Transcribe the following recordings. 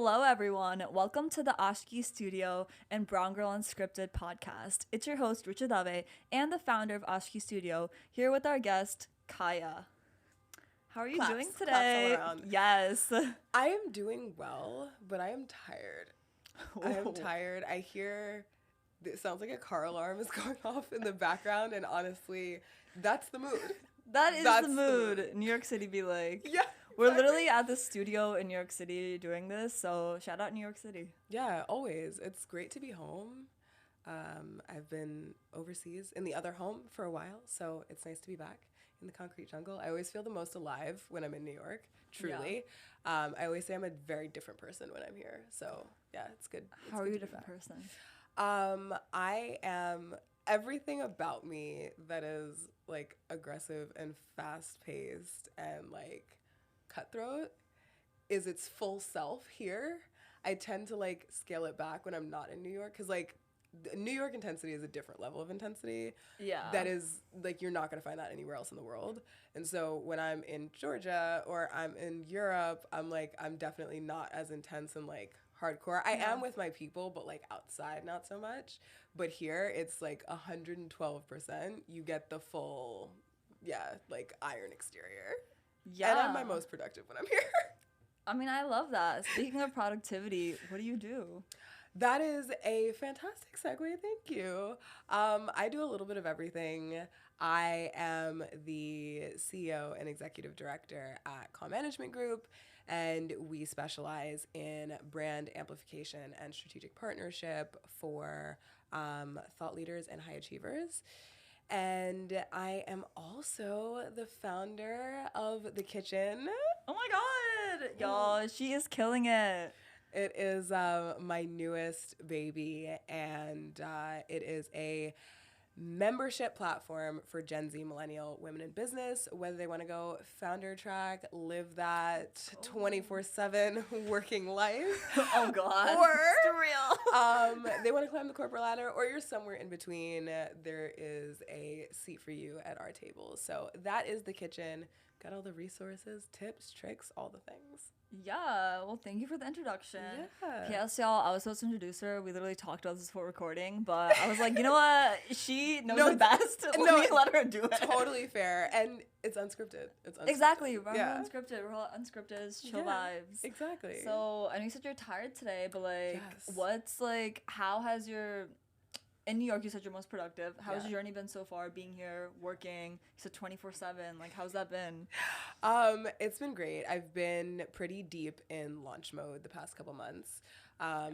Hello, everyone. Welcome to the Ashki Studio and Brown Girl Unscripted podcast. It's your host, Richard Dave, and the founder of Ashki Studio, here with our guest, Kaiya. How are you doing today? Claps all around. Yes. I am doing well, but I am tired. I am tired. I hear it sounds like a car alarm is going off in the background, and honestly, that's the mood. That's the mood. New York City be like. Yeah. We're literally at the studio in New York City doing this, so shout out New York City. Yeah, always. It's great to be home. I've been overseas in the other home for a while, so it's nice to be back in the concrete jungle. I always feel the most alive when I'm in New York, truly. Yeah. I always say I'm a very different person when I'm here, so yeah, it's good. How are you a different person? I am everything about me that is like aggressive and fast-paced and like cutthroat is its full self here. I tend to like scale it back when I'm not in New York because like New York intensity is a different level of intensity. Yeah. That is like you're not going to find that anywhere else in the world. And so when I'm in Georgia or I'm in Europe, I'm definitely not as intense and like hardcore. I am with my people, but like outside not so much. But here it's like 112%. You get the full like iron exterior. Yeah. And I'm my most productive when I'm here. I mean, I love that. Speaking of productivity, what do you do? That is a fantastic segue. Thank you. I do a little bit of everything. I am the CEO and executive director at KAW Management Group, and we specialize in brand amplification and strategic partnership for thought leaders and high achievers. And I am also the founder of The Kitchen. Oh my God. Y'all, she is killing it. It is my newest baby, and it is a membership platform for Gen Z millennial women in business, whether they want to go founder track, live that 24/7 working life. Oh God. Or it's real. They want to climb the corporate ladder, or you're somewhere in between. There is a seat for you at our table. So that is The Kitchen. Got all the resources, tips, tricks, all the things. Yeah, well, thank you for the introduction. Yeah. Yes, y'all, I was supposed to introduce her. We literally talked about this before recording, but I was like, you know what? She knows the best. Let her do it. Totally fair. And it's unscripted. Exactly. We're unscripted. We're all unscripted, chill vibes. Exactly. So, I know you said you're tired today, but like, what's like, how has your... In New York, you said you're most productive. How's your journey been so far, being here, working? You said 24/7. Like, how's that been? It's been great. I've been pretty deep in launch mode the past couple months.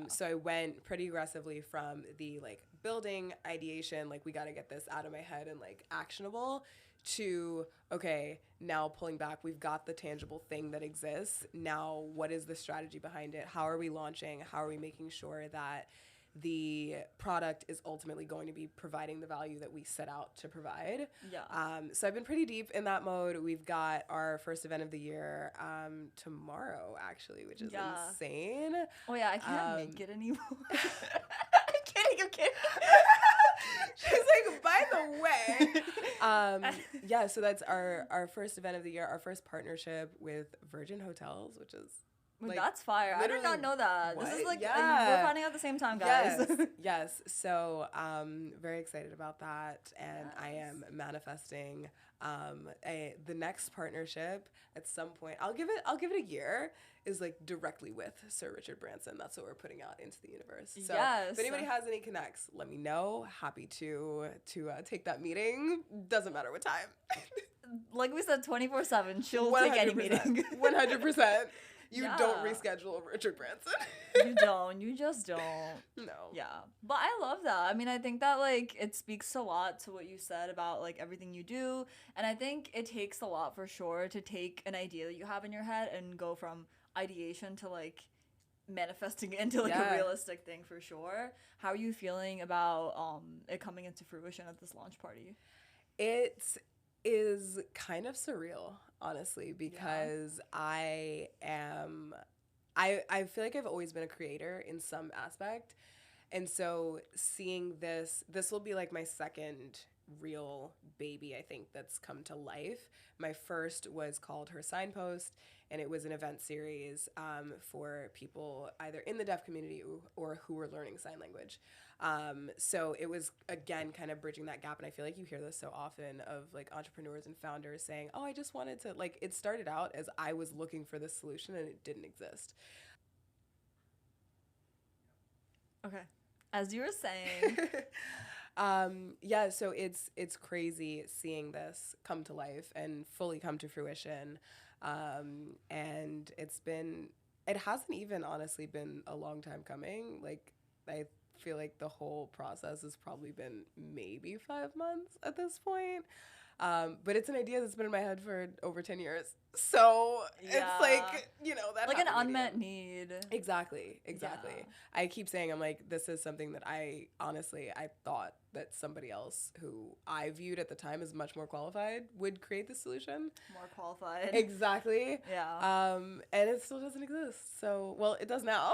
So I went pretty aggressively from the, like, building ideation, like, we got to get this out of my head and, like, actionable, to, okay, now pulling back, we've got the tangible thing that exists. Now, what is the strategy behind it? How are we launching? How are we making sure that the product is ultimately going to be providing the value that we set out to provide? Yeah. So I've been pretty deep in that mode. We've got our first event of the year tomorrow, actually, which is insane. Oh, yeah, I can't make it anymore. I'm kidding. She's like, by the way. So that's our first event of the year, our first partnership with Virgin Hotels, which is... Like, that's fire. I did not know that. What? This is like, we're finding out at the same time, guys. Yes. So very excited about that. And I am manifesting the next partnership at some point. I'll give it a year, is like directly with Sir Richard Branson. That's what we're putting out into the universe. So if anybody has any connects, let me know. Happy to take that meeting. Doesn't matter what time. Like we said, 24/7. She'll take any meeting. 100%. You don't reschedule Richard Branson. You don't. You just don't. No. Yeah. But I love that. I mean, I think that, like, it speaks a lot to what you said about, like, everything you do. And I think it takes a lot, for sure, to take an idea that you have in your head and go from ideation to, like, manifesting it into, like, a realistic thing, for sure. How are you feeling about it coming into fruition at this launch party? It is kind of surreal, honestly, because I feel like I've always been a creator in some aspect. And so seeing this will be like my second real baby, I think, that's come to life. My first was called Her Signpost, and it was an event series for people either in the deaf community or who were learning sign language. So it was, again, kind of bridging that gap. And I feel like you hear this so often of like entrepreneurs and founders saying, oh, I just wanted to, like, it started out as I was looking for this solution and it didn't exist. Okay. As you were saying. Yeah, so it's crazy seeing this come to life and fully come to fruition. And it hasn't even honestly been a long time coming. Like, I feel like the whole process has probably been maybe 5 months at this point. But it's an idea that's been in my head for over 10 years. So Yeah. it's like, that like an unmet need. Exactly. Yeah. I keep saying, I'm like, this is something that I thought that somebody else who I viewed at the time as much more qualified would create the solution. More qualified. Exactly. Yeah. And it still doesn't exist. So, well, it does now.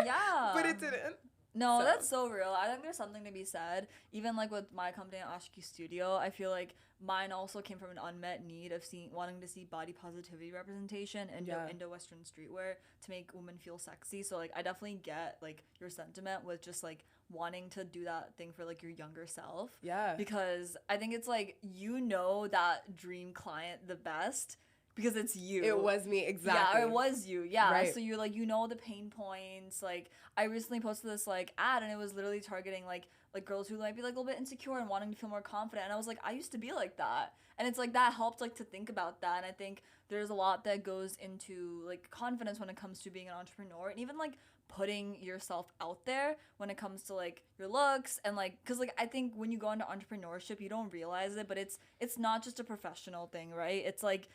Yeah. But it didn't. No, So. That's so real. I think there's something to be said. Even like with my company, Ashiki Studio, I feel like mine also came from an unmet need of wanting to see body positivity representation in Indo-Western streetwear to make women feel sexy. So like I definitely get like your sentiment with just like wanting to do that thing for like your younger self. Yeah. Because I think it's like that dream client the best. Because it's you. It was me, exactly. Yeah, it was you. Yeah. Right. So you're like, the pain points. Like, I recently posted this like ad, and it was literally targeting like girls who might be like a little bit insecure and wanting to feel more confident. And I was like, I used to be like that. And it's like that helped like to think about that. And I think there's a lot that goes into like confidence when it comes to being an entrepreneur, and even like putting yourself out there when it comes to like your looks and like, because like I think when you go into entrepreneurship, you don't realize it, but it's not just a professional thing, right? It's like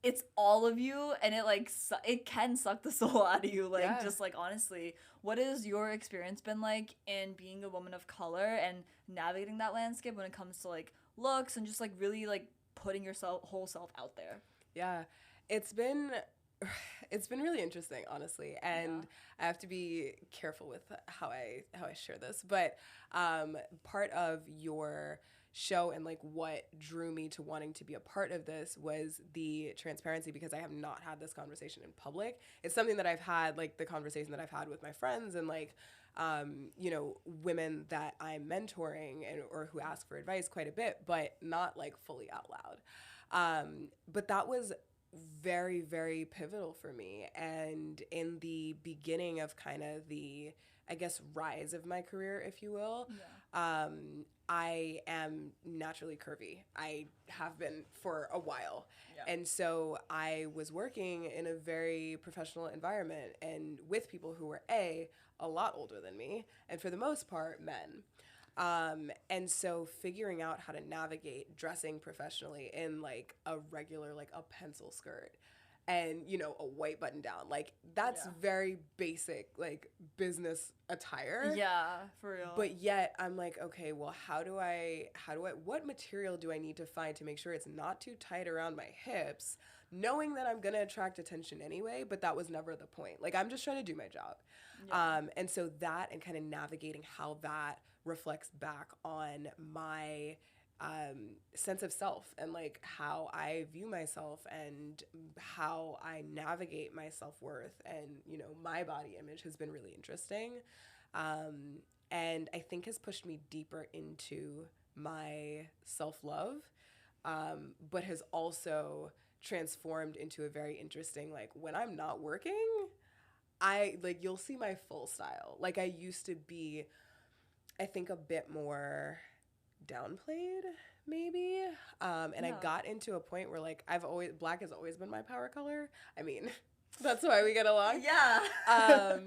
it's all of you, and it like it can suck the soul out of you, like just like honestly. What has your experience been like in being a woman of color and navigating that landscape when it comes to like looks and just like really like putting your whole self out there? Yeah, it's been really interesting, honestly, and I have to be careful with how I share this, but part of your show and like what drew me to wanting to be a part of this was the transparency, because I have not had this conversation in public. It's something that I've had, like the conversation that I've had with my friends and like women that I'm mentoring or who ask for advice quite a bit, but not like fully out loud. But that was very, very pivotal for me. And in the beginning of kind of the, I guess, rise of my career, if you will, I am naturally curvy. I have been for a while. Yeah. And so I was working in a very professional environment and with people who were a lot older than me, and for the most part, men. And so figuring out how to navigate dressing professionally in like a regular, like a pencil skirt and, a white button down, like that's very basic, like business attire. Yeah, for real. But yet I'm like, okay, well, what material do I need to find to make sure it's not too tight around my hips, knowing that I'm going to attract attention anyway, but that was never the point. Like, I'm just trying to do my job. Yeah. And so that, and kind of navigating how that reflects back on my sense of self and like how I view myself and how I navigate my self-worth and, my body image has been really interesting. And I think has pushed me deeper into my self-love, but has also transformed into a very interesting, like when I'm not working, you'll see my full style. Like I used to be, I think, a bit more downplayed maybe. And I got into a point where like black has always been my power color. I mean, that's why we get along. Yeah.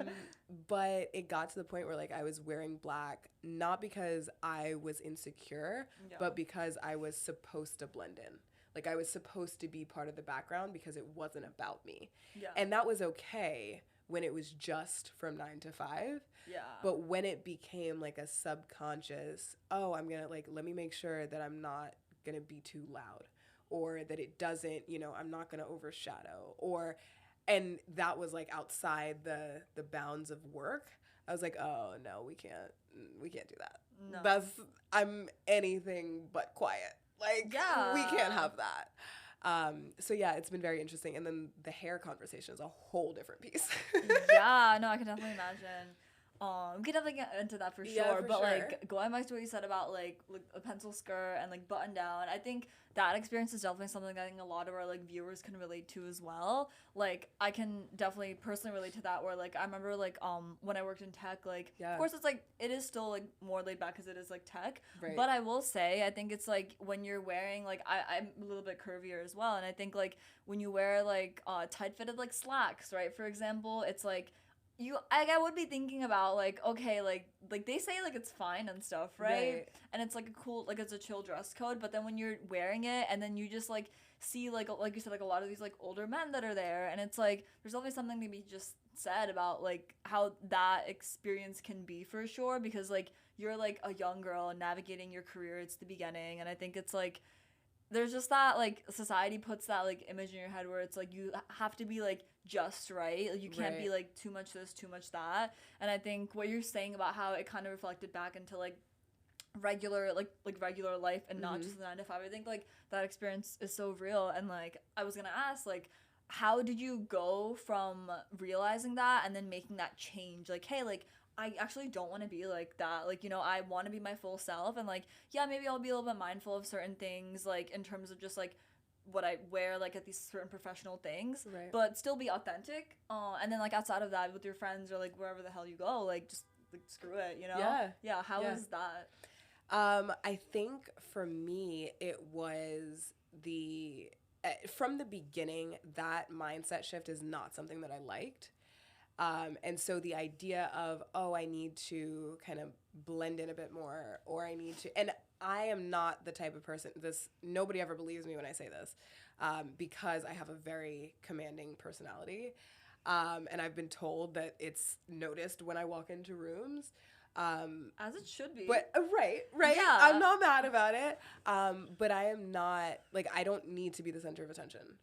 But it got to the point where like I was wearing black, not because I was insecure, but because I was supposed to blend in. Like I was supposed to be part of the background because it wasn't about me. Yeah. And that was okay when it was just from 9 to 5. Yeah. But when it became like a subconscious, I'm going to like, let me make sure that I'm not going to be too loud, or that it doesn't, I'm not going to overshadow, or And that was like outside the bounds of work. I was like, oh no, we can't do that. No. I'm anything but quiet. Like, we can't Yeah. have that. So yeah, it's been very interesting. And then the hair conversation is a whole different piece. Yeah, no, I can definitely imagine. We could definitely get into that for sure. Yeah, for but sure. like going back to what you said about like a pencil skirt and like button down, I think that experience is definitely something that I think a lot of our like viewers can relate to as well. Like I can definitely personally relate to that. Where like I remember like when I worked in tech, like Yeah. of course it's like it is still like more laid back because it is like tech. Right. But I will say I think it's like when you're wearing like I'm a little bit curvier as well, and I think like when you wear like tight fitted like slacks, right? For example, it's like I would be thinking about like okay like they say like it's fine and stuff, right? And it's like a cool like it's a chill dress code, but then when you're wearing it and then you just like see like you said like a lot of these like older men that are there, and it's like there's always something to be just said about like how that experience can be for sure, because like you're like a young girl navigating your career, it's the beginning, and I think it's like there's just that like society puts that like image in your head where it's like you have to be like just right, like you can't be like too much this too much that. And I think what you're saying about how it kind of reflected back into like regular like regular life and not just the 9 to 5, I think like that experience is so real. And like I was gonna ask like how did you go from realizing that and then making that change, like hey like I actually don't want to be like that. Like, you know, I want to be my full self. And, like, yeah, maybe I'll be a little bit mindful of certain things, like, in terms of just, like, what I wear, like, at these certain professional things. Right. But still be authentic. And then, like, outside of that, with your friends or, like, wherever the hell you go, like, just, like, screw it, you know? Yeah. Yeah, how was that? I think for me, it was from the beginning, that mindset shift is not something that I liked. And so the idea of, oh, I need to kind of blend in a bit more, or I need to, and I am not the type of person, nobody ever believes me when I say this, because I have a very commanding personality. And I've been told that it's noticed when I walk into rooms. As it should be. But, right. Yeah. I'm not mad about it. But I am not, like, I don't need to be the center of attention.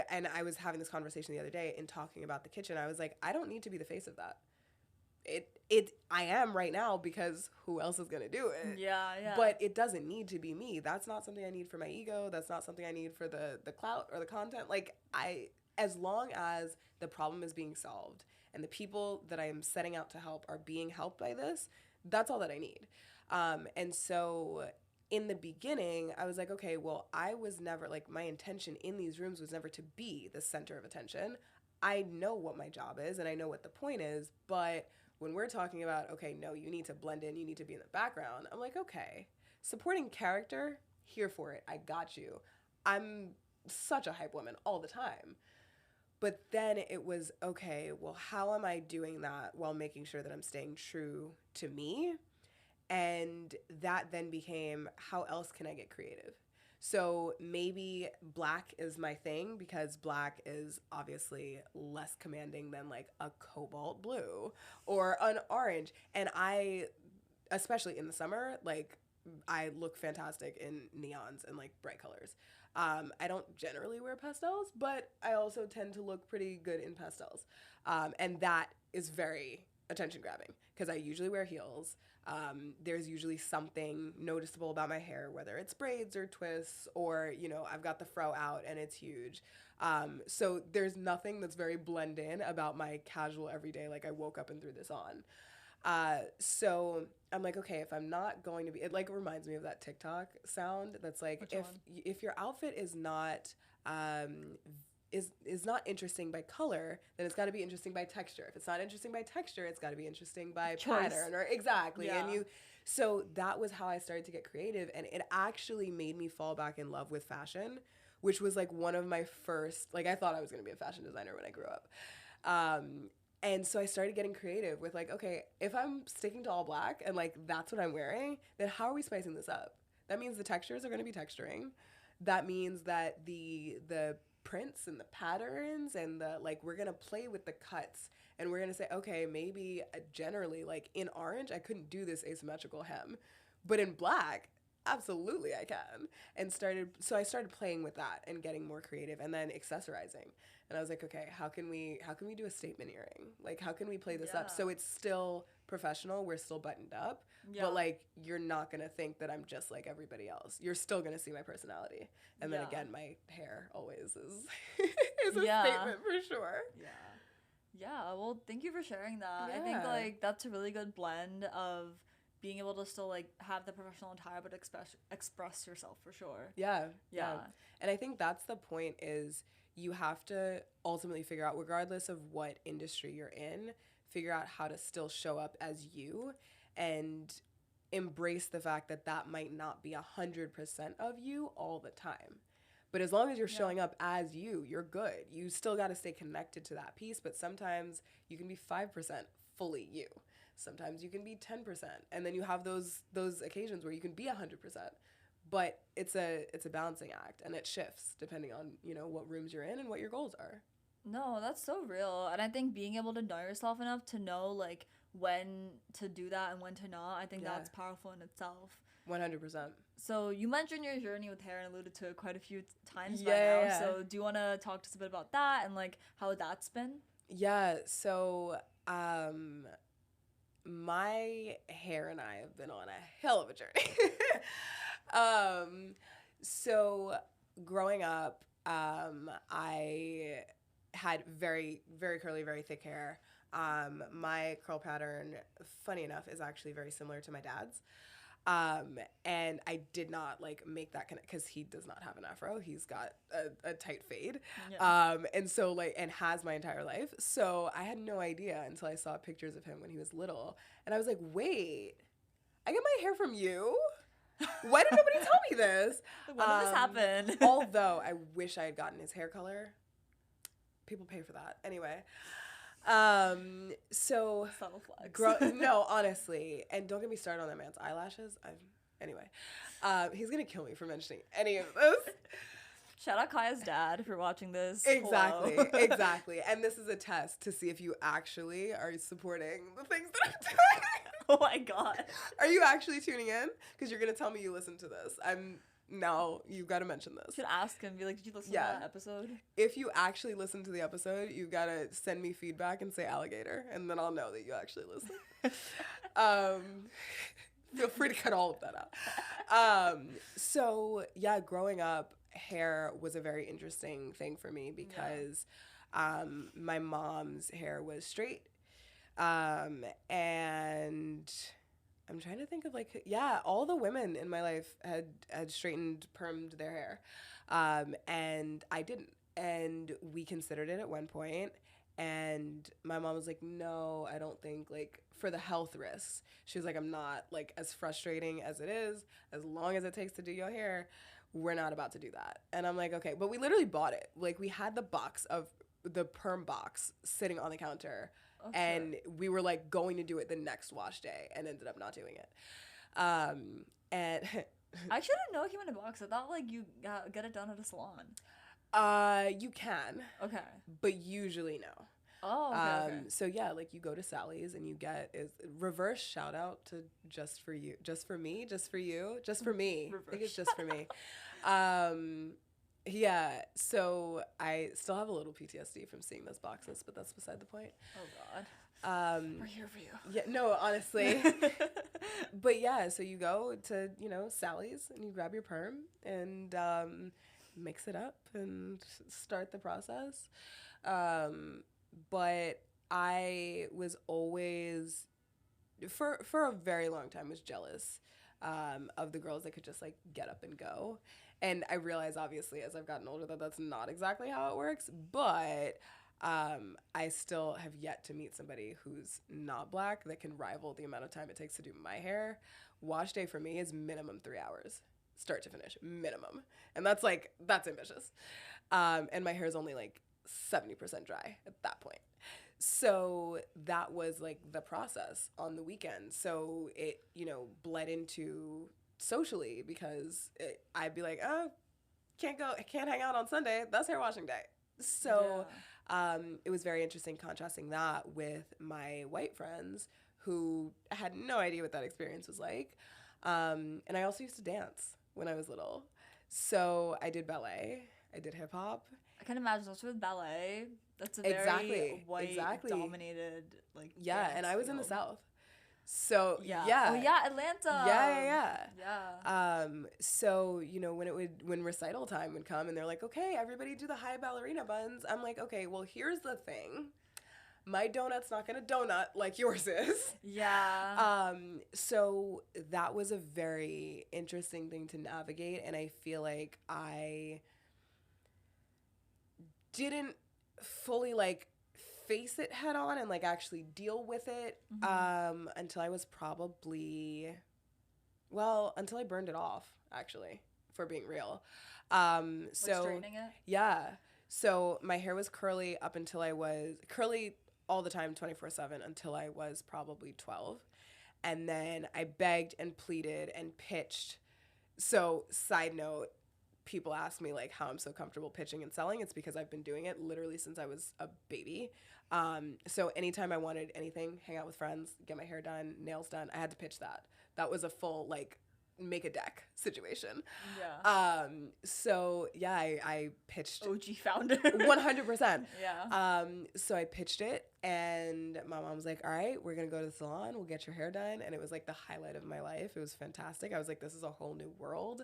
And I was having this conversation the other day in talking about the kitchen. I was like, I don't need to be the face of that. I am right now because who else is going to do it? Yeah. But it doesn't need to be me. That's not something I need for my ego. That's not something I need for the clout or the content. Like, as long as the problem is being solved and the people that I am setting out to help are being helped by this, that's all that I need. And so in the beginning, I was like, okay, well, I was never, like, my intention in these rooms was never to be the center of attention. I know what my job is and I know what the point is, but when we're talking about, okay, no, you need to blend in, you need to be in the background, I'm like, okay, supporting character, here for it, I got you. I'm such a hype woman all the time. But then it was, okay, well, how am I doing that while making sure that I'm staying true to me? And that then became, how else can I get creative? So maybe black is my thing because black is obviously less commanding than like a cobalt blue or an orange. And especially in the summer, like I look fantastic in neons and like bright colors. I don't generally wear pastels, but I also tend to look pretty good in pastels. And that is very attention grabbing because I usually wear heels. There's usually something noticeable about my hair, whether it's braids or twists or, you know, I've got the fro out and it's huge. So there's nothing that's very blend in about my casual everyday, like I woke up and threw this on. So I'm like, okay, if I'm not going to be, it like reminds me of that TikTok sound that's like, if your outfit is not, is not interesting by color, then it's got to be interesting by texture. If it's not interesting by texture, it's got to be interesting by pattern or exactly. Yeah. So that was how I started to get creative, and it actually made me fall back in love with fashion, which was like one of my first, like I thought I was going to be a fashion designer when I grew up. And so I started getting creative with like, okay, if I'm sticking to all black and like that's what I'm wearing, then how are we spicing this up? That means the textures are going to be texturing. That means that the prints and the patterns and the like, we're going to play with the cuts and we're going to say, okay, maybe generally like in orange, I couldn't do this asymmetrical hem, but in black, absolutely I can. And I started playing with that and getting more creative and then accessorizing. And I was like, okay, how can we do a statement earring? Like, how can we play this up so it's still professional, we're still buttoned up, but like you're not gonna think that I'm just like everybody else. You're still gonna see my personality. And then again, my hair always is is a statement for sure. Yeah, well, thank you for sharing that. I think like that's a really good blend of being able to still like have the professional attire but express yourself for sure. Yeah. And I think that's the point, is you have to ultimately figure out, regardless of what industry you're in, figure out how to still show up as you and embrace the fact that that might not be 100% of you all the time. But as long as you're showing up as you, you're good. You still got to stay connected to that piece, but sometimes you can be 5% fully you. Sometimes you can be 10%. And then you have those occasions where you can be 100%. But it's a balancing act, and it shifts depending on, you know, what rooms you're in and what your goals are. No, that's so real. And I think being able to know yourself enough to know like when to do that and when to not, I think that's powerful in itself. 100%. So you mentioned your journey with hair and alluded to it quite a few times by now. Yeah. So do you want to talk to us a bit about that and like how that's been? Yeah. So my hair and I have been on a hell of a journey. So growing up, I had very, very curly, very thick hair. My curl pattern, funny enough, is actually very similar to my dad's. And I did not like make that connect because he does not have an afro. He's got a tight fade. And so like, and has my entire life. So I had no idea until I saw pictures of him when he was little. And I was like, wait, I get my hair from you? Why did nobody tell me this? When did this happen? Although I wish I had gotten his hair color. People pay for that. Anyway. So subtle flex. No, honestly, and don't get me started on that man's eyelashes. Anyway, he's gonna kill me for mentioning any of this. Shout out Kaiya's dad for watching this. Exactly. And this is a test to see if you actually are supporting the things that I'm doing. Oh my god. Are you actually tuning in? Because you're gonna tell me you listened to this. Now you've got to mention this. You should ask him, be like, did you listen to that episode? If you actually listen to the episode, you've got to send me feedback and say alligator, and then I'll know that you actually listen. Feel free to cut all of that out. So yeah, growing up, hair was a very interesting thing for me because my mom's hair was straight. And I'm trying to think of like, all the women in my life had straightened, permed their hair. And I didn't. And we considered it at one point. And my mom was like, no, I don't think, like, for the health risks. She was like, I'm not, like, as frustrating as it is, as long as it takes to do your hair, we're not about to do that. And I'm like, okay. But we literally bought it. Like, we had the perm box sitting on the counter. And we were like going to do it the next wash day and ended up not doing it. And I actually didn't know it came in a box. I thought like you get it done at a salon. You can. Okay. But usually no. Oh, okay. So yeah, like you go to Sally's and you get reverse shout out to just for you, just for me, just for you, just for me. I think it's just for me. Yeah, so I still have a little PTSD from seeing those boxes, but that's beside the point. Oh God. We're here for you. Yeah, no, honestly. But yeah, so you go to, Sally's and you grab your perm and mix it up and start the process. But I was always, for a very long time, was jealous of the girls that could just like get up and go. And I realize, obviously, as I've gotten older, that that's not exactly how it works. But I still have yet to meet somebody who's not black that can rival the amount of time it takes to do my hair. Wash day for me is minimum 3 hours, start to finish, minimum. And that's ambitious. And my hair is only like 70% dry at that point. So that was like the process on the weekend. So it, bled into socially because I'd be like, oh, can't hang out on Sunday. That's hair washing day. So it was very interesting contrasting that with my white friends who had no idea what that experience was like. And I also used to dance when I was little. So I did ballet. I did hip hop. I can imagine also with ballet. That's a very Exactly. white Exactly. dominated like Yeah, and dance I was in the field. South. So Yeah. yeah. Oh yeah, Atlanta. Yeah. Yeah. So, when recital time would come and they're like, okay, everybody do the high ballerina buns. I'm like, okay, well, here's the thing. My donut's not gonna donut like yours is. Yeah. So that was a very interesting thing to navigate, and I feel like I didn't fully like face it head on and like actually deal with it until I was probably until I burned it off, actually, for being real. Like So straightening it. yeah. So my hair was curly up until I was curly all the time 24/7 until I was probably 12. And then I begged and pleaded and pitched. So side note, people ask me like how I'm so comfortable pitching and selling. It's because I've been doing it literally since I was a baby. So anytime I wanted anything, hang out with friends, get my hair done, nails done, I had to pitch that. That was a full like make a deck situation. Yeah. So yeah, I pitched OG founder. 100%. Yeah. So I pitched it, and my mom was like, all right, we're gonna go to the salon, we'll get your hair done. And it was like the highlight of my life. It was fantastic. I was like, this is a whole new world.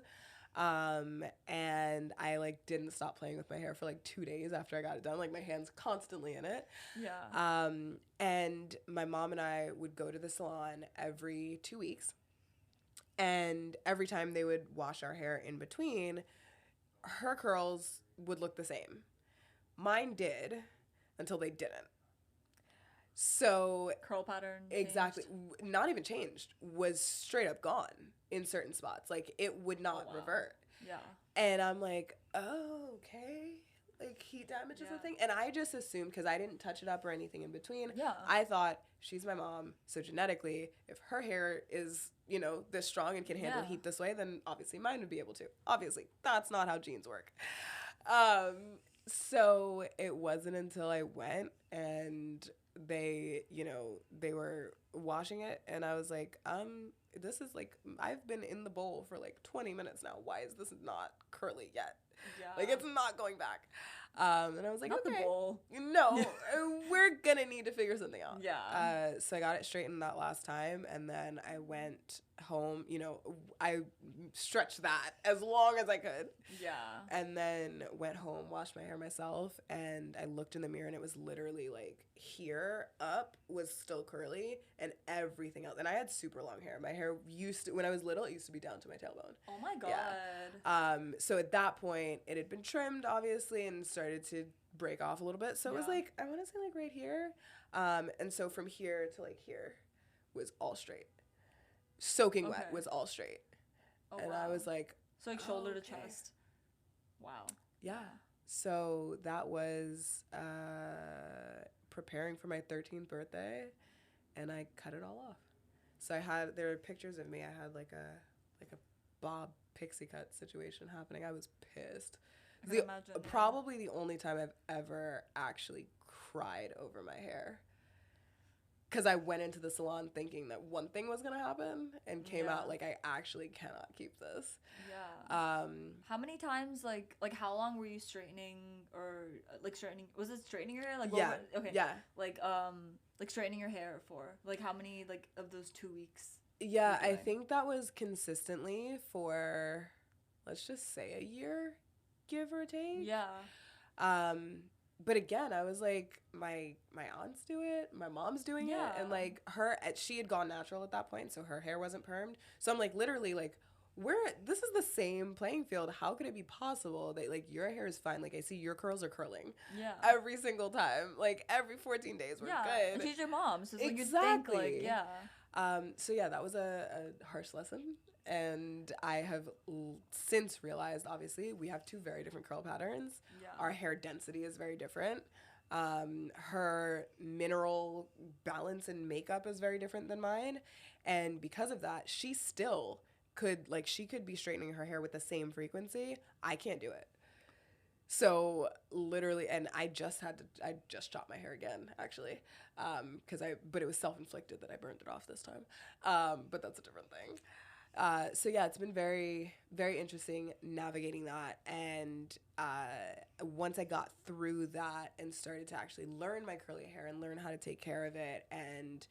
And I like didn't stop playing with my hair for like 2 days after I got it done. Like my hands constantly in it. Yeah. And my mom and I would go to the salon every 2 weeks. And every time they would wash our hair in between, her curls would look the same. Mine did until they didn't. So Curl pattern. exactly, Changed. not even changed, was straight up gone in certain spots. Like it would not wow. revert. Yeah. And I'm like, oh, okay. Like heat damage is a thing. And I just assumed, because I didn't touch it up or anything in between, Yeah. I thought she's my mom. So genetically, if her hair is, this strong and can handle Yeah. heat this way, then obviously mine would be able to. Obviously, that's not how genes work. So it wasn't until I went and they were washing it, and I was like, this is like, I've been in the bowl for like 20 minutes now. Why is this not curly yet? Yeah. Like it's not going back. And I was like, Not okay, the bowl. no, we're gonna need to figure something out. Yeah. So I got it straightened that last time, and then I went home. I stretched that as long as I could. Yeah. And then went home, washed my hair myself, and I looked in the mirror, and it was literally like here up was still curly, and everything else. And I had super long hair. My hair when I was little, it used to be down to my tailbone. Oh my god. Yeah. So at that point, it had been trimmed, obviously, and started to break off a little bit. So it was like, I want to say like right here. And so from here to like here was all straight. Soaking wet was all straight. Oh, and wow. I was like, so like shoulder to chest. Wow. Yeah. So that was preparing for my 13th birthday, and I cut it all off. So there were pictures of me. I had like a bob pixie cut situation happening. I was pissed. I can imagine, probably the only time I've ever actually cried over my hair. Because I went into the salon thinking that one thing was going to happen and came out like, I actually cannot keep this. Yeah. How many times, like how long were you straightening or like straightening? Was it straightening your hair? Like, okay. Yeah. Like straightening your hair for like how many like of those 2 weeks? Yeah, I think that was consistently for, let's just say, a year, give or take. Yeah. But again, I was like, my aunts do it, my mom's doing it, and like she had gone natural at that point, so her hair wasn't permed. So I'm like, literally, like, this is the same playing field. How could it be possible that like your hair is fine? Like I see your curls are curling. Yeah. Every single time, like every 14 days, we're good. And she's your mom, so it's exactly. Like you'd think, like, So yeah, that was a harsh lesson. And I have since realized, obviously, we have two very different curl patterns. Yeah. Our hair density is very different. Her mineral balance and makeup is very different than mine. And because of that, she still could be straightening her hair with the same frequency. I can't do it. So literally, and I just chopped my hair again, actually, but it was self-inflicted that I burned it off this time. But that's a different thing. So yeah, it's been very, very interesting navigating that. And once I got through that and started to actually learn my curly hair and learn how to take care of it and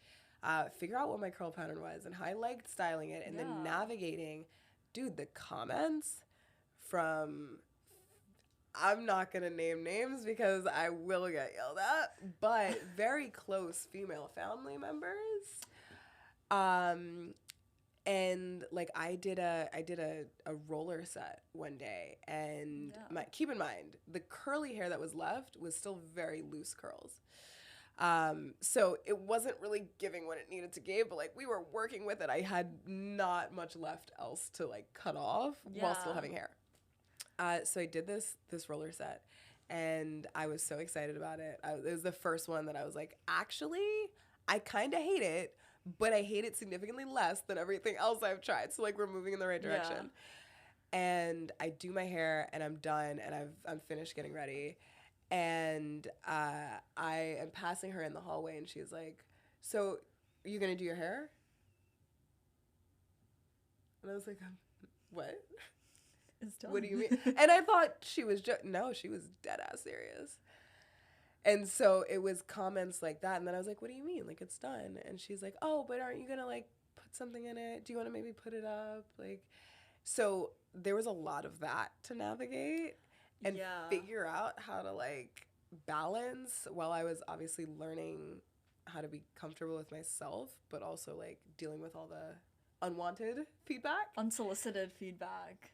figure out what my curl pattern was and how I liked styling it and then Yeah. navigating, dude, the comments from, I'm not going to name names because I will get yelled at, but very close female family members. Um, and like I did a roller set one day, and Yeah. my keep in mind the curly hair that was left was still very loose curls. So it wasn't really giving what it needed to give, but like we were working with it. I had not much left else to like cut off while still Yeah. having hair. So I did this roller set, and I was so excited about it. It was the first one that I was like, actually, I kind of hate it, but I hate it significantly less than everything else I've tried. So like we're moving in the right Yeah. direction. And I do my hair, and I'm done, and I'm finished getting ready, and I am passing her in the hallway, and she's like, "So, are you gonna do your hair?" And I was like, "What? It's done. What do you mean?" And I thought she was no, she was dead ass serious. And so it was comments like that, and then I was like, "What do you mean? Like it's done?" And she's like, "Oh, but aren't you gonna like put something in it? Do you want to maybe put it up?" Like, so there was a lot of that to navigate and Yeah. figure out how to like balance while I was obviously learning how to be comfortable with myself, but also like dealing with all the unwanted feedback. Unsolicited feedback.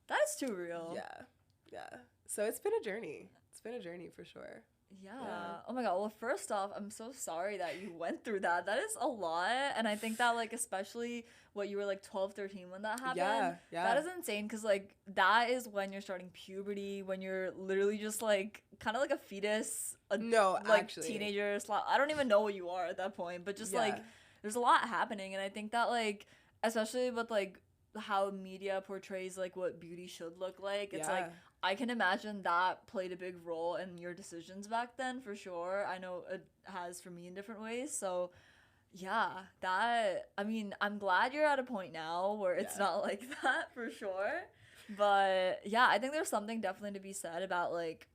That is too real. Yeah. Yeah. So it's been a journey. It's been a journey for sure. Yeah. Yeah. Oh my God. Well, first off, I'm so sorry that you went through that. That is a lot. And I think that, like, especially what you were like 12, 13 when that happened. Yeah, yeah. That is insane because, like, that is when you're starting puberty, when you're literally just, like, kind of like a fetus, No, like, actually. teenager. I don't even know what you are at that point, but just, Yeah. like, there's a lot happening. And I think that, like, especially with, like, how media portrays, like, what beauty should look like, it's like, I can imagine that played a big role in your decisions back then, for sure. I know it has for me in different ways. So, yeah, I mean, I'm glad you're at a point now where it's not like that, for sure. But, yeah, I think there's something definitely to be said about, like,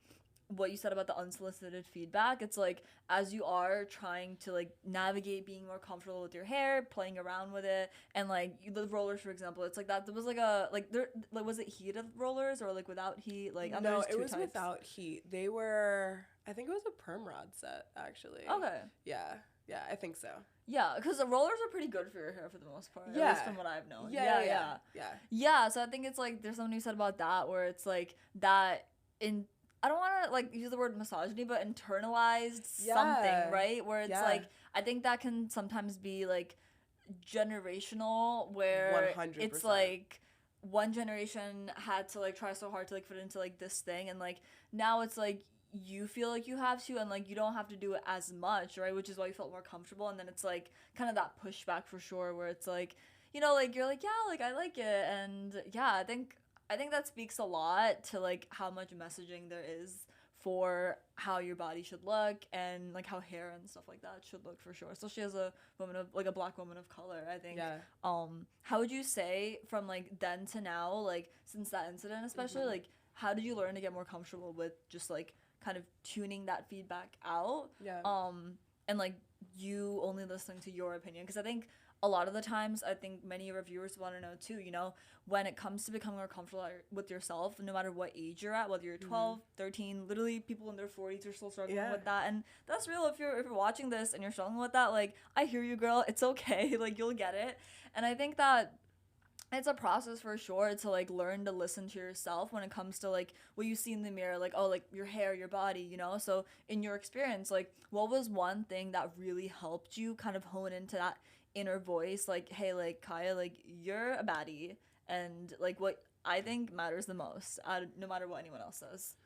what you said about the unsolicited feedback. It's like, as you are trying to like navigate being more comfortable with your hair, playing around with it, and like the rollers, for example, it's like that there was like a like there like, was it heated rollers or like without heat? Like no, it was types. without heat. They were, I think it was a perm rod set actually. Okay. Yeah, I think so. Yeah, because the rollers are pretty good for your hair for the most part. Yeah. At least from what I've known. Yeah. Yeah, so I think it's like there's something you said about that where it's like that in I don't want to like use the word misogyny, but internalized something, right? Where it's like I think that can sometimes be like generational, where 100%. it's like one generation had to like try so hard to like fit into like this thing, and like now it's like you feel like you have to, and like you don't have to do it as much, right? Which is why you felt more comfortable, and then it's like kind of that pushback for sure, where it's like, you know, like you're like, yeah, like I like it, and yeah, I think that speaks a lot to like how much messaging there is for how your body should look and like how hair and stuff like that should look, for sure. Especially as a woman of like a Black woman of color, I think. Yeah. How would you say from like then to now, like since that incident especially, like how did you learn to get more comfortable with just like kind of tuning that feedback out? Yeah. And like you only listening to your opinion, because I think a lot of the times, I think many of our viewers want to know too, you know, when it comes to becoming more comfortable with yourself, no matter what age you're at, whether you're 12, 13, literally people in their 40s are still struggling with that. And that's real. If you're watching this and you're struggling with that, like, I hear you, girl. It's okay. Like, you'll get it. And I think that it's a process for sure to like learn to listen to yourself when it comes to like what you see in the mirror, like, oh, like your hair, your body, you know? So in your experience, like what was one thing that really helped you kind of hone into that inner voice, like, hey, like Kaiya, like you're a baddie, and like what I think matters the most, no matter what anyone else says?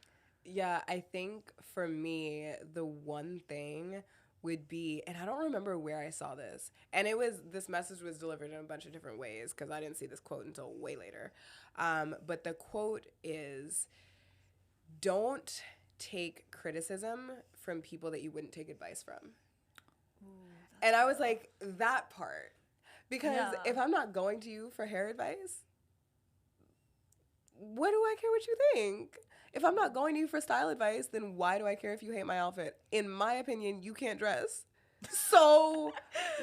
Yeah, I think for me the one thing would be, and I don't remember where I saw this, and this message was delivered in a bunch of different ways because I didn't see this quote until way later, but the quote is, don't take criticism from people that you wouldn't take advice from. And I was like, that part. Because Yeah. if I'm not going to you for hair advice, what do I care what you think? If I'm not going to you for style advice, then why do I care if you hate my outfit? In my opinion, you can't dress. So,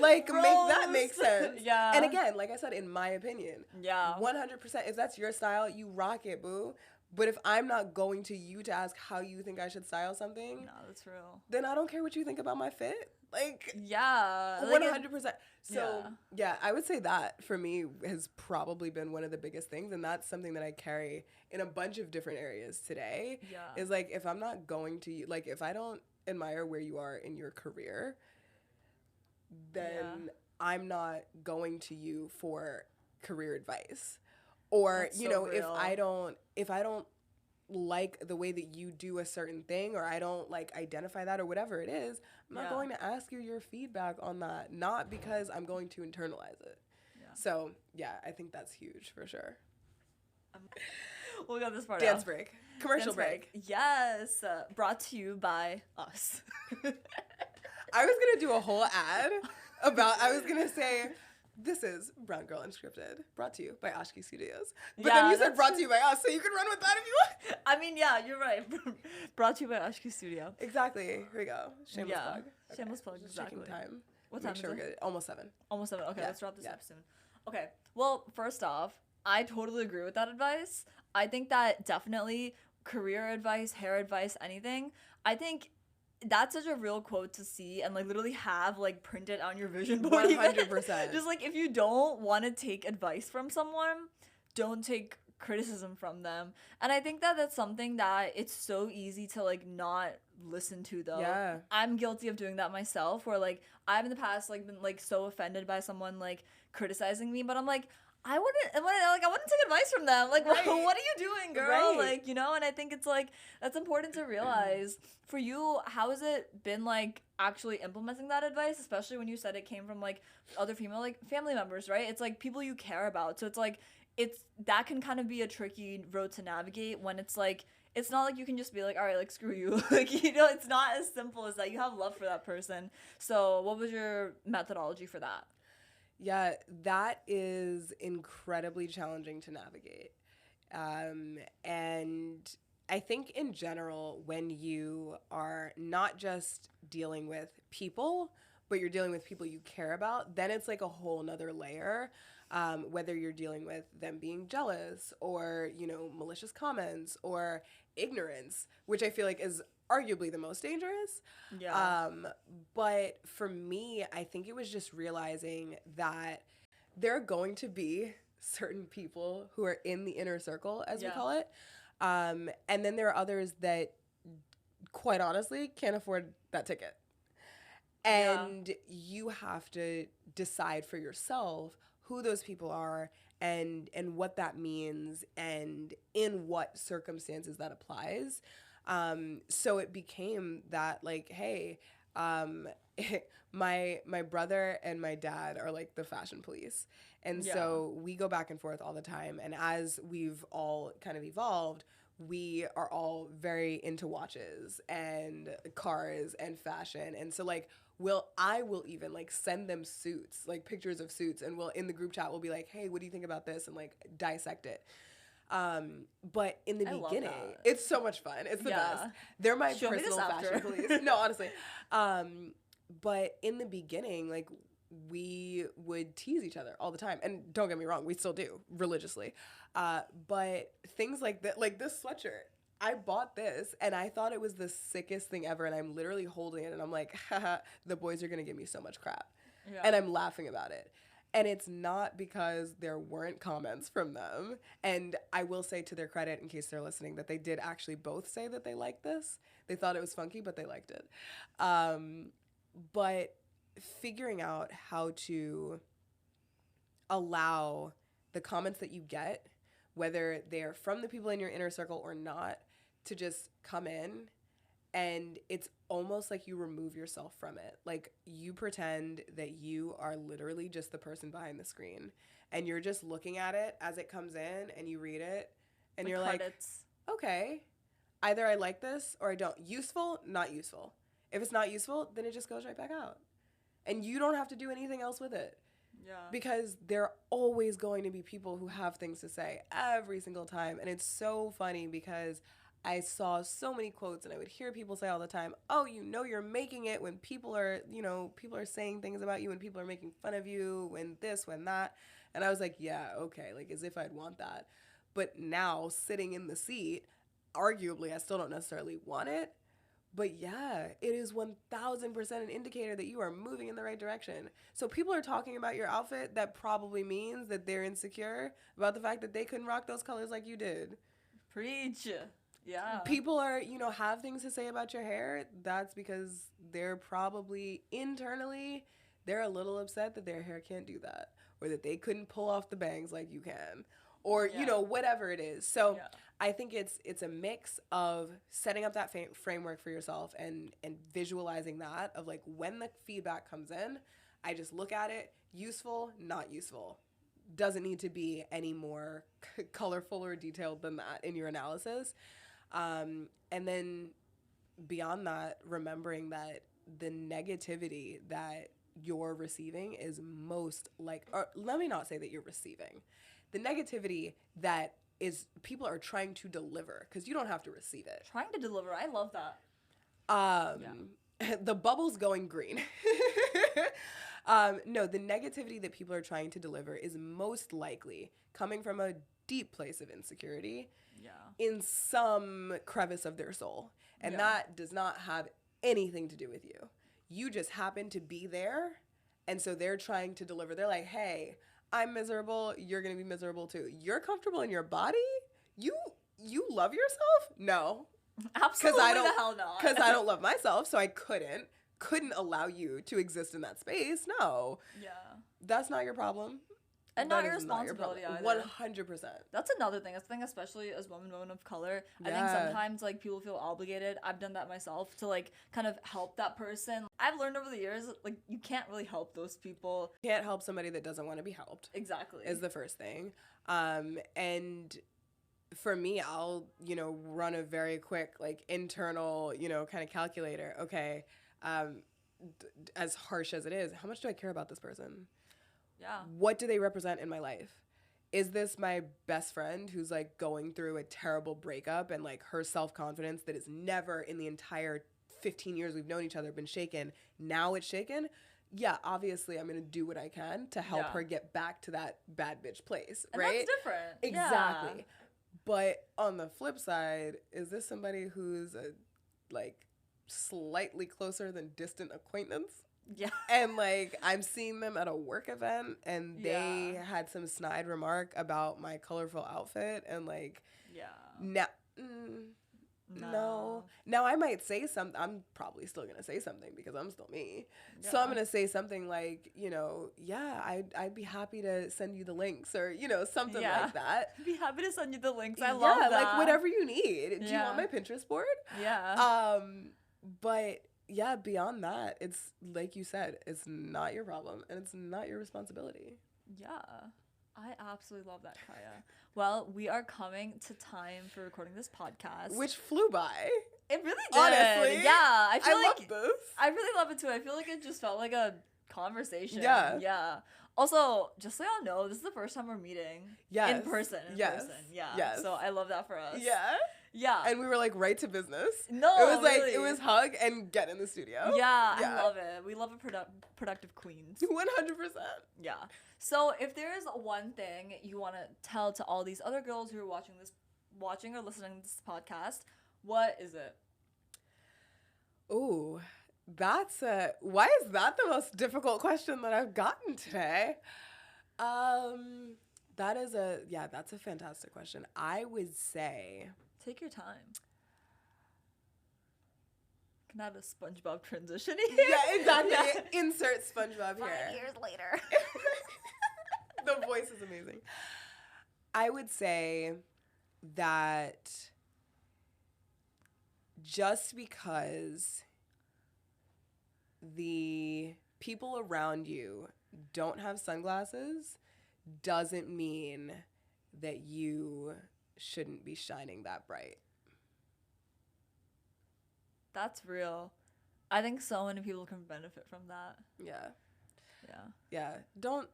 like, make that make Roast. sense. Yeah. And again, like I said, in my opinion, Yeah. 100%, if that's your style, you rock it, boo. But if I'm not going to you to ask how you think I should style something, No, that's real. then I don't care what you think about my fit. Like, Yeah. 100%. So, yeah, I would say that for me has probably been one of the biggest things. And that's something that I carry in a bunch of different areas today. Yeah. Is like, if I'm not going to you, like, if I don't admire where you are in your career, then I'm not going to you for career advice. Or, That's you so know, real. if I don't like the way that you do a certain thing, or I don't like identify that, or whatever it is, I'm not going to ask you your feedback on that, not because I'm going to internalize it. Yeah. So yeah, I think that's huge for sure. We'll go this part Dance out. break. Commercial break. Yes. Brought to you by us. I was going to do a whole ad about, I was going to say, this is Brown Girl Unscripted, brought to you by Ashki Studios. But then you said brought to you by us, so you can run with that if you want. I mean, yeah, you're right. Brought to you by Ashki Studio. Exactly. Here we go. Shameless plug. Okay. Shameless plug, Just exactly. checking time. What time Make sure is we're it? good. Almost 7. Almost 7. Okay, Yeah. let's wrap this up soon. Okay. Well, first off, I totally agree with that advice. I think that definitely career advice, hair advice, anything, I think that's such a real quote to see and like literally have like printed on your vision board. 100%. Just like if you don't want to take advice from someone, don't take criticism from them. And I think that that's something that it's so easy to like not listen to though. Yeah. I'm guilty of doing that myself, where like I've in the past like been like so offended by someone like criticizing me, but I'm like, I wouldn't take advice from them. Like, Right. what are you doing, girl? Right. Like, you know, and I think it's like, that's important to realize. For you, how has it been like actually implementing that advice, especially when you said it came from like other female, like family members, right? It's like people you care about. So it's like, that can kind of be a tricky road to navigate when it's like, it's not like you can just be like, all right, like, screw you. Like, you know, it's not as simple as that. You have love for that person. So what was your methodology for that? Yeah, that is incredibly challenging to navigate. And I think in general, when you are not just dealing with people, but you're dealing with people you care about, then it's like a whole nother layer. Whether you're dealing with them being jealous or, you know, malicious comments or ignorance, which I feel like is arguably the most dangerous. Yeah. But for me, I think it was just realizing that there are going to be certain people who are in the inner circle, as we call it. And then there are others that, quite honestly, can't afford that ticket. And you have to decide for yourself who those people are and what that means and in what circumstances that applies. So it became that, like, hey, my brother and my dad are like the fashion police. And so we go back and forth all the time. And as we've all kind of evolved, we are all very into watches and cars and fashion. And so like, I will even like send them suits, like pictures of suits, and we'll in the group chat we'll be like, hey, what do you think about this? And like dissect it. But in the beginning, it's so much fun. It's the best. They're my personal fashion police. No, honestly. But in the beginning, like we would tease each other all the time. And don't get me wrong, we still do religiously. But things like that, like this sweatshirt, I bought this and I thought it was the sickest thing ever. And I'm literally holding it and I'm like, haha, the boys are going to give me so much crap. Yeah. And I'm laughing about it. And it's not because there weren't comments from them. And I will say to their credit, in case they're listening, that they did actually both say that they liked this. They thought it was funky, but they liked it. But figuring out how to allow the comments that you get, whether they're from the people in your inner circle or not, to just come in, and it's almost like you remove yourself from it. Like you pretend that you are literally just the person behind the screen and you're just looking at it as it comes in and you read it and you're credits. Like, okay, either I like this or I don't. Useful, not useful. If it's not useful, then it just goes right back out. And you don't have to do anything else with it. Yeah. Because there are always going to be people who have things to say every single time. And it's so funny because I saw so many quotes and I would hear people say all the time, oh, you're making it when people are, people are saying things about you, when people are making fun of you, when this, when that. And I was like, yeah, okay, like as if I'd want that. But now sitting in the seat, arguably, I still don't necessarily want it. But yeah, it is 1000% an indicator that you are moving in the right direction. So people are talking about your outfit. That probably means that they're insecure about the fact that they couldn't rock those colors like you did. Preach. Yeah. People are, have things to say about your hair. That's because they're probably internally, they're a little upset that their hair can't do that. Or that they couldn't pull off the bangs like you can. Or, whatever it is. So I think it's a mix of setting up that framework for yourself and visualizing that of like when the feedback comes in, I just look at it, useful, not useful. Doesn't need to be any more colorful or detailed than that in your analysis. And then beyond that, remembering that the negativity that you're receiving is most like, or let me not say that you're receiving. The negativity that is people are trying to deliver, because you don't have to receive it. Trying to deliver. I love that. The bubble's going green. No, the negativity that people are trying to deliver is most likely coming from a deep place of insecurity in some crevice of their soul. And that does not have anything to do with you. You just happen to be there. And so they're trying to deliver. They're like, hey, I'm miserable. You're going to be miserable too. You're comfortable in your body? You love yourself? No. Absolutely the hell not. Because I don't love myself, so I couldn't allow you to exist in that space. No. Yeah. That's not your problem. And not your responsibility either. 100%. That's another thing. I think especially as women of color, I think sometimes like people feel obligated. I've done that myself to like kind of help that person. I've learned over the years like you can't really help those people. You can't help somebody that doesn't want to be helped. Exactly. Is the first thing. And for me, I'll, run a very quick like internal, kind of calculator. Okay, as harsh as it is, how much do I care about this person? Yeah. What do they represent in my life? Is this my best friend who's like going through a terrible breakup and like her self-confidence that is never in the entire 15 years we've known each other been shaken? Now it's shaken. Yeah, obviously I'm going to do what I can to help her get back to that bad bitch place, and right? That's different. Exactly. Yeah. But on the flip side, is this somebody who's a like slightly closer than distant acquaintance? Yeah. And like I'm seeing them at a work event and they had some snide remark about my colorful outfit and like no. Now I might say something. I'm probably still gonna say something because I'm still me. Yeah. So I'm gonna say something like, I'd be happy to send you the links or something like that. I'd be happy to send you the links. I love that. Like whatever you need. Do you want my Pinterest board? Yeah. But yeah, beyond that, it's like you said, it's not your problem and it's not your responsibility. Yeah. I absolutely love that, Kaiya. Well, we are coming to time for recording this podcast. Which flew by. It really did. Honestly. Yeah. I love this. I really love it too. I feel like it just felt like a conversation. Yeah. Yeah. Also, just so y'all know, this is the first time we're meeting. Yes. In person. Yes. Yeah. Yes. So I love that for us. Yeah. Yeah. And we were like right to business. No, it was really. like, it was hug and get in the studio. Yeah. I love it. We love a productive queens. 100%. Yeah. So if there is one thing you want to tell to all these other girls who are watching or listening to this podcast, what is it? Ooh, why is that the most difficult question that I've gotten today? That's a fantastic question. I would say, take your time. Can I have a SpongeBob transition here? Yeah, exactly. Yeah. Insert SpongeBob here. 5 years later. The voice is amazing. I would say that just because the people around you don't have sunglasses doesn't mean that you shouldn't be shining that bright. That's real. I think so many people can benefit from that. Yeah. Yeah. Yeah. Don't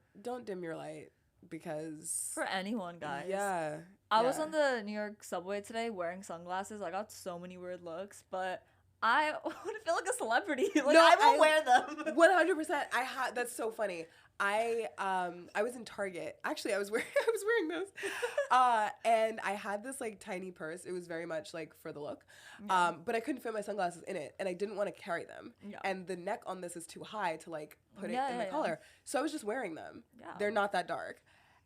dim your light because For anyone, guys. yeah. I was on the New York subway today wearing sunglasses. I got so many weird looks, but I want to feel like a celebrity. Like, No, I will wear them. 100%. That's so funny. I was in Target. Actually, I was wearing this. And I had this like tiny purse. It was very much like for the look. Yeah. But I couldn't fit my sunglasses in it and I didn't want to carry them. Yeah. And the neck on this is too high to like put it Yeah, in the yeah, collar. So I was just wearing them. Yeah. They're not that dark.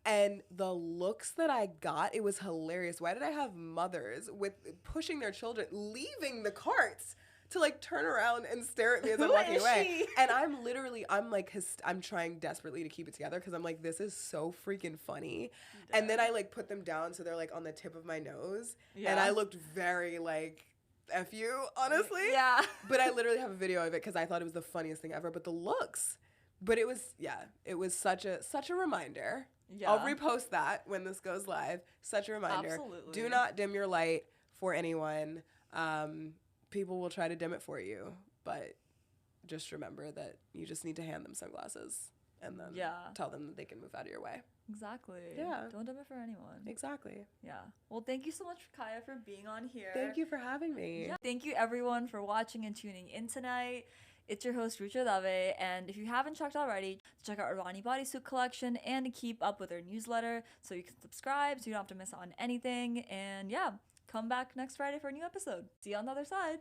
And the looks that I got, it was hilarious. Why did I have mothers with pushing their children, leaving the carts to like turn around and stare at me as I'm walking away? And I'm trying desperately to keep it together because I'm like, this is so freaking funny. Yeah. And then I like put them down so they're like on the tip of my nose. Yeah. And I looked very like, F you, honestly. Yeah. But I literally have a video of it because I thought it was the funniest thing ever. But the looks, but it was such a reminder. Yeah. I'll repost that when this goes live. Such a reminder. Absolutely. Do not dim your light for anyone. People will try to dim it for you, but just remember that you just need to hand them sunglasses and then tell them that they can move out of your way. Exactly. Yeah. Don't dim it for anyone. Exactly. Yeah. Well, thank you so much, Kaiya, for being on here. Thank you for having me. Yeah. Thank you, everyone, for watching and tuning in tonight. It's your host, Rucha Dave, and if you haven't checked already, check out our Ronnie bodysuit collection and keep up with our newsletter so you can subscribe so you don't have to miss out on anything. And yeah, come back next Friday for a new episode. See you on the other side.